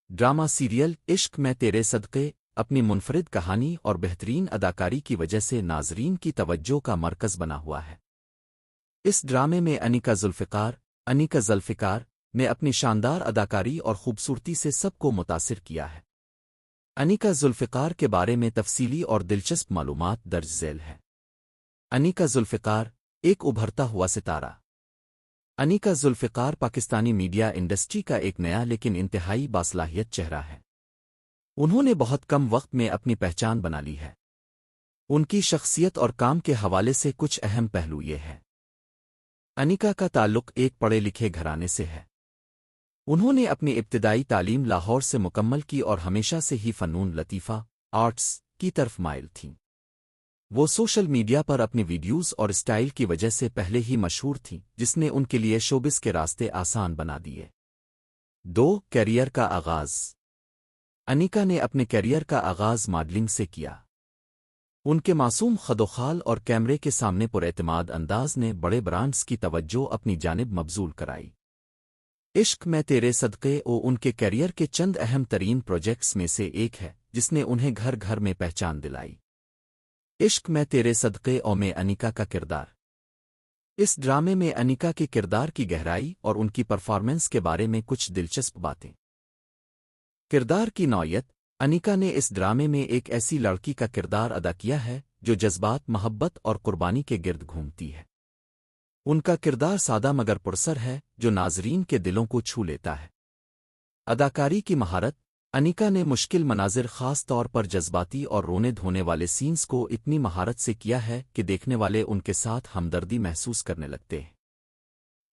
Drama serial عشق میں تیرے صدقے اپنی منفرد کہانی اور بہترین اداکاری کی وجہ سے ناظرین کی توجہ کا مرکز بنا ہوا ہے۔ اس ڈرامے میں انیکا ذوالفقار نے اپنی شاندار اداکاری اور خوبصورتی سے سب کو متاثر کیا ہے۔ انیکا ذوالفقار کے بارے میں تفصیلی اور دلچسپ معلومات درج ذیل ہے۔ انیکا ذوالفقار ایک ابھرتا ہوا ستارہ۔ انیکا ذوالفقار پاکستانی میڈیا انڈسٹری کا ایک نیا لیکن انتہائی باصلاحیت چہرہ ہے۔ انہوں نے بہت کم وقت میں اپنی پہچان بنا لی ہے۔ ان کی شخصیت اور کام کے حوالے سے کچھ اہم پہلو یہ ہے۔ انیکا کا تعلق ایک پڑھے لکھے گھرانے سے ہے۔ انہوں نے اپنی ابتدائی تعلیم لاہور سے مکمل کی اور ہمیشہ سے ہی فنون لطیفہ آرٹس کی طرف مائل تھیں۔ وہ سوشل میڈیا پر اپنی ویڈیوز اور اسٹائل کی وجہ سے پہلے ہی مشہور تھیں، جس نے ان کے لیے شوبز کے راستے آسان بنا دیے۔ کیریئر کا آغاز۔ انیکا نے اپنے کیریئر کا آغاز ماڈلنگ سے کیا۔ ان کے معصوم خدوخال اور کیمرے کے سامنے پراعتماد انداز نے بڑے برانڈز کی توجہ اپنی جانب مبذول کرائی۔ عشق میں تیرے صدقے ان کے کیریئر کے چند اہم ترین پروجیکٹس میں سے ایک ہے جس نے انہیں گھر گھر میں پہچان دلائی۔ عشق میں تیرے صدقے میں انیکا کا کردار۔ اس ڈرامے میں انیکا کے کردار کی گہرائی اور ان کی پرفارمنس کے بارے میں کچھ دلچسپ باتیں۔ کردار کی نوعیت۔ انیکا نے اس ڈرامے میں ایک ایسی لڑکی کا کردار ادا کیا ہے جو جذبات، محبت اور قربانی کے گرد گھومتی ہے۔ ان کا کردار سادہ مگر پرسر ہے جو ناظرین کے دلوں کو چھو لیتا ہے۔ اداکاری کی مہارت۔ انیکا نے مشکل مناظر، خاص طور پر جذباتی اور رونے دھونے والے سینز کو اتنی مہارت سے کیا ہے کہ دیکھنے والے ان کے ساتھ ہمدردی محسوس کرنے لگتے ہیں۔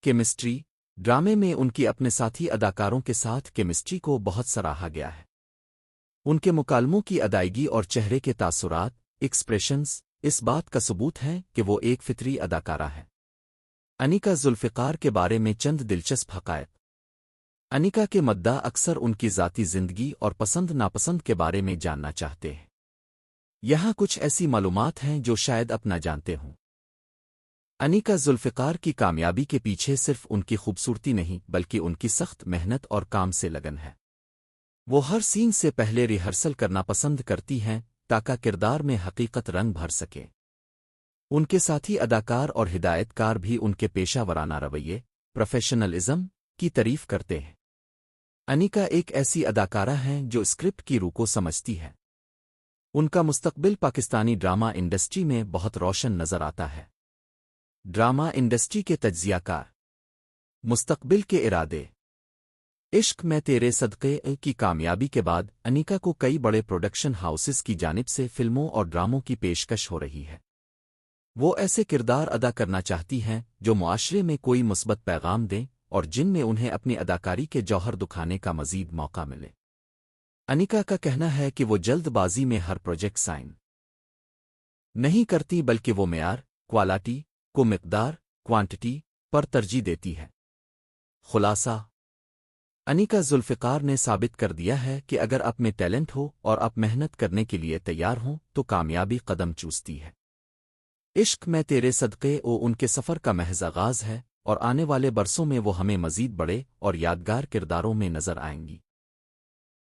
کیمسٹری۔ ڈرامے میں ان کی اپنے ساتھی اداکاروں کے ساتھ کیمسٹری کو بہت سراہا گیا ہے۔ ان کے مکالموں کی ادائیگی اور چہرے کے تاثرات ایکسپریشنز اس بات کا ثبوت ہیں کہ وہ ایک فطری اداکارہ ہے۔ انیکا ذوالفقار کے بارے میں چند دلچسپ حقائق۔ انیکا کے مداح اکثر ان کی ذاتی زندگی اور پسند ناپسند کے بارے میں جاننا چاہتے ہیں۔ یہاں کچھ ایسی معلومات ہیں جو شاید آپ نہ جانتے ہوں۔ انیکا ذوالفقار کی کامیابی کے پیچھے صرف ان کی خوبصورتی نہیں بلکہ ان کی سخت محنت اور کام سے لگن ہے۔ وہ ہر سین سے پہلے ریہرسل کرنا پسند کرتی ہیں تاکہ کردار میں حقیقت رنگ بھر سکے۔ ان کے ساتھی اداکار اور ہدایت کار بھی ان کے پیشہ ورانہ رویے، پروفیشنلزم کی تعریف کرتے ہیں۔ انیکا ایک ایسی اداکارہ ہیں جو اسکرپٹ کی روح کو سمجھتی ہے۔ ان کا مستقبل پاکستانی ڈرامہ انڈسٹری میں بہت روشن نظر آتا ہے۔ ڈرامہ انڈسٹری کے تجزیہ کار۔ مستقبل کے ارادے۔ عشق میں تیرے صدقے کی کامیابی کے بعد انیکا کو کئی بڑے پروڈکشن ہاؤسز کی جانب سے فلموں اور ڈراموں کی پیشکش ہو رہی ہے۔ وہ ایسے کردار ادا کرنا چاہتی ہیں جو معاشرے میں کوئی مثبت پیغام دیں اور جن میں انہیں اپنی اداکاری کے جوہر دکھانے کا مزید موقع ملے۔ انیکا کا کہنا ہے کہ وہ جلد بازی میں ہر پروجیکٹ سائن نہیں کرتی بلکہ وہ معیار، کوالٹی کو مقدار، کوانٹٹی پر ترجیح دیتی ہے۔ خلاصہ۔ انیکا ذوالفقار نے ثابت کر دیا ہے کہ اگر آپ میں ٹیلنٹ ہو اور آپ محنت کرنے کے لیے تیار ہوں تو کامیابی قدم چوستی ہے۔ عشق میں تیرے صدقے ان کے سفر کا محض آغاز ہے اور آنے والے برسوں میں وہ ہمیں مزید بڑے اور یادگار کرداروں میں نظر آئیں گی۔